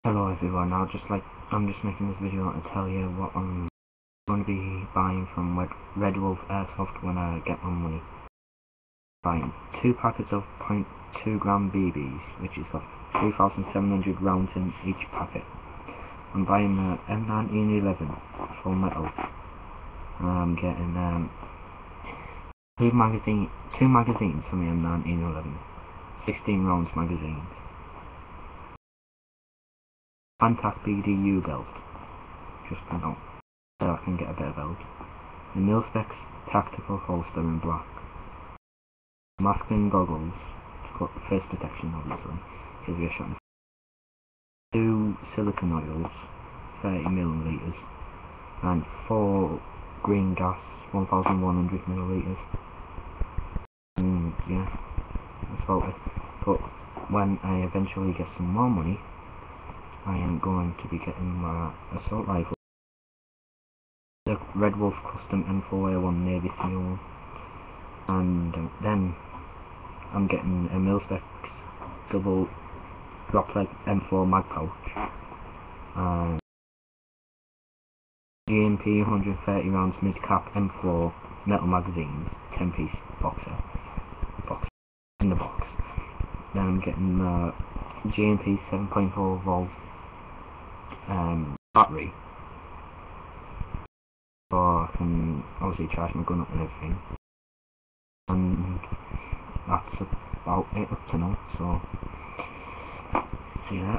Hello everyone, I'm just making this video to tell you what I'm going to be buying from Redwolf Airsoft when I get my money. Buying 2 packets of 0.2 gram BBs, which is got 3,700 rounds in each packet. I'm buying the M1911 full metal. I'm getting two magazines from the M1911, 16 rounds magazines. Antac BDU belt, just for now, so I can get a better belt. The Mil-Spec tactical holster in black. Masking goggles, for face protection obviously, because you're shot. 2 silicone oils, 30ml, and 4 green gas, 1100ml. And yeah, that's about it. But when I eventually get some more money, I am going to be getting my assault rifle, the Redwolf Custom M4A1 Navy SEAL, and then I'm getting a Mil-Spec double drop leg M4 mag pouch, and GMP 130 rounds mid cap M4 metal magazines, 10-piece box in the box. Then I'm getting the GMP 7.4 volt battery, so I can obviously charge my gun up and everything. And that's about it up to now, so yeah.